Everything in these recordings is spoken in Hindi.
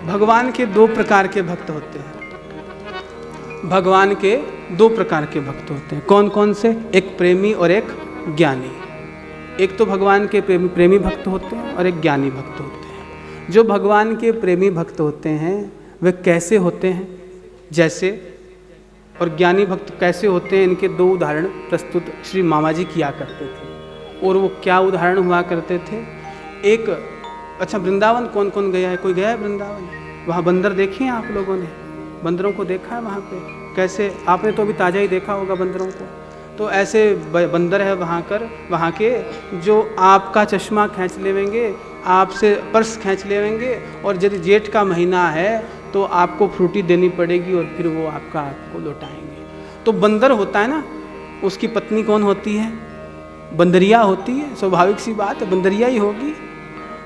भगवान के दो प्रकार के भक्त होते हैं। भगवान के दो प्रकार के भक्त होते हैं। कौन कौन से? एक प्रेमी और एक ज्ञानी। एक तो भगवान के प्रेमी भक्त होते हैं और एक ज्ञानी भक्त होते हैं। जो भगवान के प्रेमी भक्त होते हैं वे कैसे होते हैं, जैसे, और ज्ञानी भक्त कैसे होते हैं, इनके दो उदाहरण प्रस्तुत श्री मामा जी किया करते थे। और वो क्या उदाहरण हुआ करते थे? एक, अच्छा, वृंदावन कौन कौन गया है? कोई गया है वृंदावन? वहाँ बंदर देखे हैं आप लोगों ने? बंदरों को देखा है वहाँ पे? कैसे, आपने तो अभी ताज़ा ही देखा होगा बंदरों को। तो ऐसे बंदर है वहाँ के जो आपका चश्मा खींच लेवेंगे, आपसे पर्स खींच लेवेंगे, और यदि जेठ का महीना है तो आपको फ्रूटी देनी पड़ेगी और फिर वो आपको लौटाएंगे। तो बंदर होता है ना, उसकी पत्नी कौन होती है? बंदरिया होती है। स्वाभाविक सी बात है, बंदरिया ही होगी।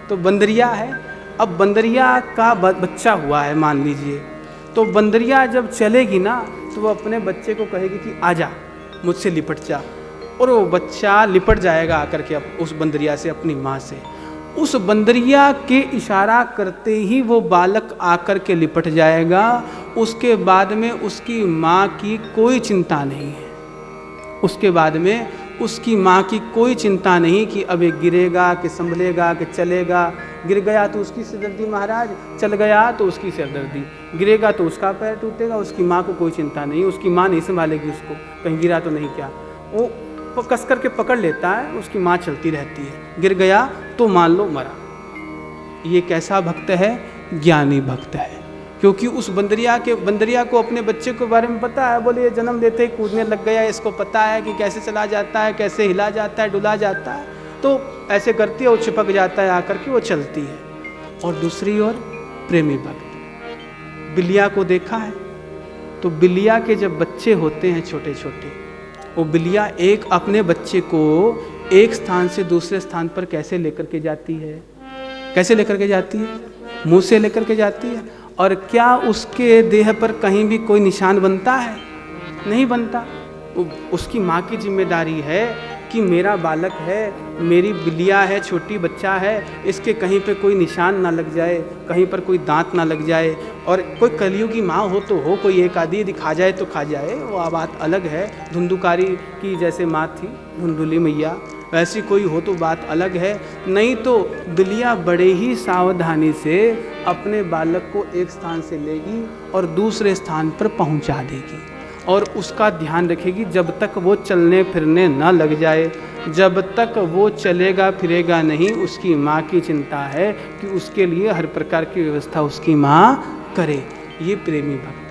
तो बंदरिया है। अब बंदरिया का बच्चा हुआ है मान लीजिए, तो बंदरिया जब चलेगी ना तो वो अपने बच्चे को कहेगी कि आजा, मुझसे लिपट जा, और वो बच्चा लिपट जाएगा आकर के उस बंदरिया से, अपनी माँ से। उस बंदरिया के इशारा करते ही वो बालक आकर के लिपट जाएगा। उसके बाद में उसकी माँ की कोई चिंता नहीं है। उसके बाद में उसकी माँ की कोई चिंता नहीं कि अब ये गिरेगा कि संभलेगा कि चलेगा। गिर गया तो उसकी सिरदर्दी महाराज, चल गया तो उसकी सिरदर्दी, गिरेगा तो उसका पैर टूटेगा। उसकी माँ को कोई चिंता नहीं, उसकी माँ नहीं संभालेगी उसको, कहीं गिरा तो नहीं क्या। वो कस करके पकड़ लेता है, उसकी माँ चलती रहती है। गिर गया तो मान लो मरा। ये कैसा भक्त है? ज्ञानी भक्त है। क्योंकि उस बंदरिया को अपने बच्चे के बारे में पता है। बोले ये जन्म देते ही कूदने लग गया, इसको पता है कि कैसे चला जाता है, कैसे हिला जाता है, डुला जाता है, तो ऐसे करती है, वो चिपक जाता है आकर के, वो चलती है। और दूसरी ओर प्रेमी भक्त, बिल्लिया को देखा है? तो बिल्लिया के जब बच्चे होते हैं छोटे छोटे, वो बिल्लिया एक अपने बच्चे को एक स्थान से दूसरे स्थान पर कैसे लेकर के जाती है? कैसे लेकर के जाती है? मुंह से लेकर के जाती है। और क्या उसके देह पर कहीं भी कोई निशान बनता है? नहीं बनता। उसकी माँ की जिम्मेदारी है कि मेरा बालक है, मेरी बिल्लिया है, छोटी बच्चा है, इसके कहीं पे कोई निशान ना लग जाए, कहीं पर कोई दांत ना लग जाए। और कोई कलयुगी माँ हो तो हो, कोई एक आदि यदि खा जाए तो खा जाए, वो बात अलग है। धुंधुकारी की जैसे माँ थी धुंधुली मैया, वैसी कोई हो तो बात अलग है। नहीं तो बिल्लिया बड़े ही सावधानी से अपने बालक को एक स्थान से लेगी और दूसरे स्थान पर पहुंचा देगी, और उसका ध्यान रखेगी जब तक वो चलने फिरने न लग जाए। जब तक वो चलेगा फिरेगा नहीं, उसकी माँ की चिंता है कि उसके लिए हर प्रकार की व्यवस्था उसकी माँ करे। ये प्रेमी भक्त।